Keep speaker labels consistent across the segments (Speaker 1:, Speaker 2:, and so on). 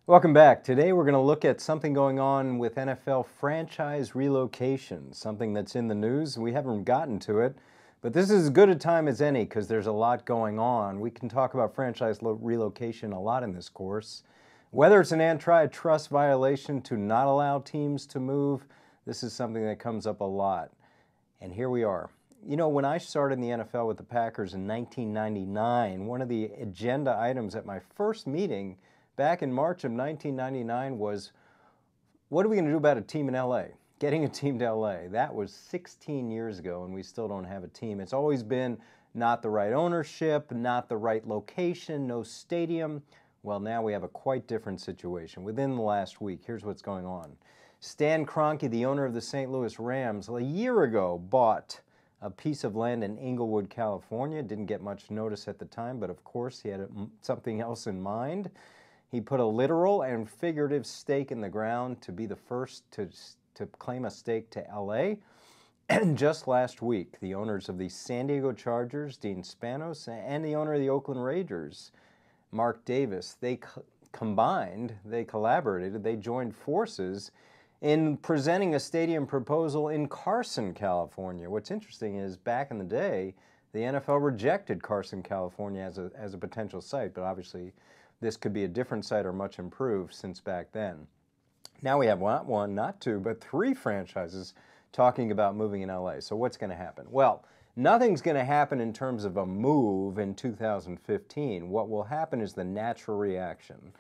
Speaker 1: Welcome back. Today we're going to look at something going on with NFL franchise relocation, something that's in the news. We haven't gotten to it, but this is as good a time as any because there's a lot going on. We can talk about franchise relocation a lot in this course. Whether it's an antitrust violation to not allow teams to move, this is something that comes up a lot. And here we are. You know, when I started in the NFL with the Packers in 1999, one of the agenda items at my first meeting back in March of 1999 was, what are we going to do about a team in LA? Getting a team to LA. That was 16 years ago, and we still don't have a team. It's always been not the right ownership, not the right location, no stadium. Well, now we have a quite different situation. Within the last week, here's what's going on. Stan Kroenke, the owner of the St. Louis Rams, a year ago bought a piece of land in Inglewood, California. Didn't get much notice at the time, but of course he had something else in mind. He put a literal and figurative stake in the ground to be the first to claim a stake to LA. And just last week, the owners of the San Diego Chargers, Dean Spanos, and the owner of the Oakland Raiders, Mark Davis, they collaborated, they joined forces in presenting a stadium proposal in Carson, California. What's interesting is back in the day, the NFL rejected Carson, California as a potential site, but obviously this could be a different site or much improved since back then. Now we have not one, not two, but three franchises talking about moving in LA. So what's going to happen? Well, nothing's going to happen in terms of a move in 2015. What will happen is the natural reaction.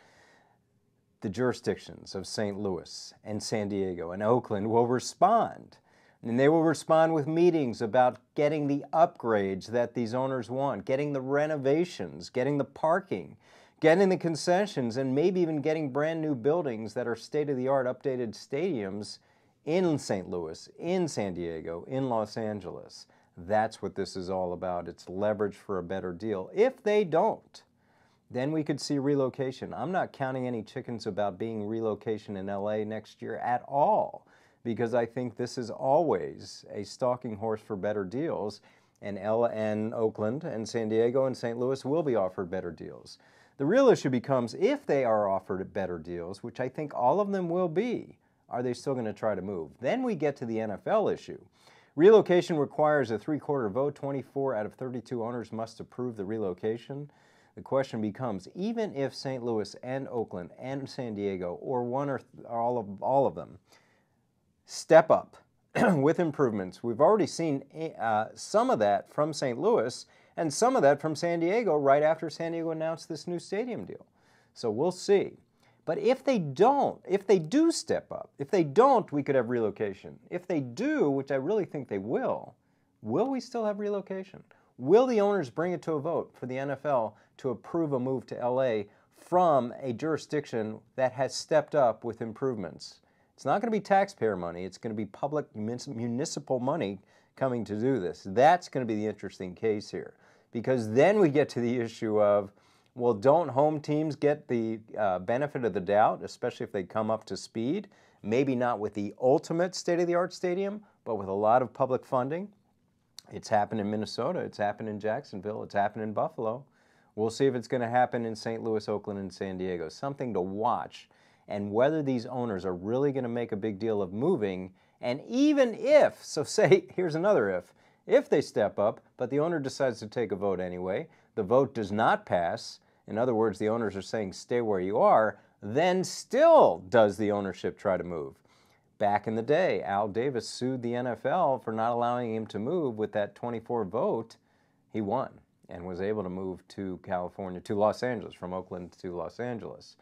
Speaker 1: The jurisdictions of St. Louis and San Diego and Oakland will respond. And they will respond with meetings about getting the upgrades that these owners want, getting the renovations, getting the parking, getting the concessions, and maybe even getting brand new buildings that are state-of-the-art updated stadiums in St. Louis, in San Diego, in Los Angeles. That's what this is all about. It's leverage for a better deal. If they don't, then we could see relocation. I'm not counting any chickens about being relocation in LA next year at all, because I think this is always a stalking horse for better deals, and Oakland and San Diego and St. Louis will be offered better deals. The real issue becomes, if they are offered better deals, which I think all of them will be, are they still going to try to move? Then we get to the NFL issue. Relocation requires a 3/4 vote. 24 out of 32 owners must approve the relocation. The question becomes, even if St. Louis and Oakland and San Diego, or one or all of them, step up with improvements. We've already seen some of that from St. Louis and some of that from San Diego right after San Diego announced this new stadium deal. So we'll see. But if they do step up, if they don't, we could have relocation. If they do, which I really think they will we still have relocation? Will the owners bring it to a vote for the NFL to approve a move to LA from a jurisdiction that has stepped up with improvements? It's not going to be taxpayer money. It's going to be public municipal money coming to do this. That's going to be the interesting case here, because then we get to the issue of, well, don't home teams get the benefit of the doubt, especially if they come up to speed? Maybe not with the ultimate state-of-the-art stadium, but with a lot of public funding. It's happened in Minnesota. It's happened in Jacksonville. It's happened in Buffalo. We'll see if it's going to happen in St. Louis, Oakland, and San Diego. Something to watch, and whether these owners are really going to make a big deal of moving. And even if, so say, here's another if they step up, but the owner decides to take a vote anyway, the vote does not pass, in other words, the owners are saying stay where you are, then still does the ownership try to move? Back in the day, Al Davis sued the NFL for not allowing him to move. With that 24 vote, he won and was able to move to California, to Los Angeles, from Oakland to Los Angeles.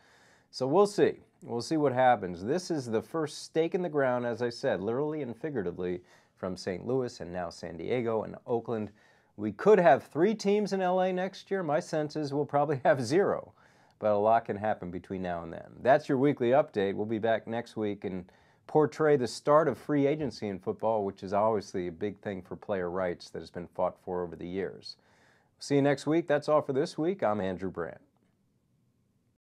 Speaker 1: So we'll see. We'll see what happens. This is the first stake in the ground, as I said, literally and figuratively, from St. Louis and now San Diego and Oakland. We could have 3 teams in LA next year. My sense is we'll probably have 0, but a lot can happen between now and then. That's your weekly update. We'll be back next week and portray the start of free agency in football, which is obviously a big thing for player rights that has been fought for over the years. See you next week. That's all for this week. I'm Andrew Brandt.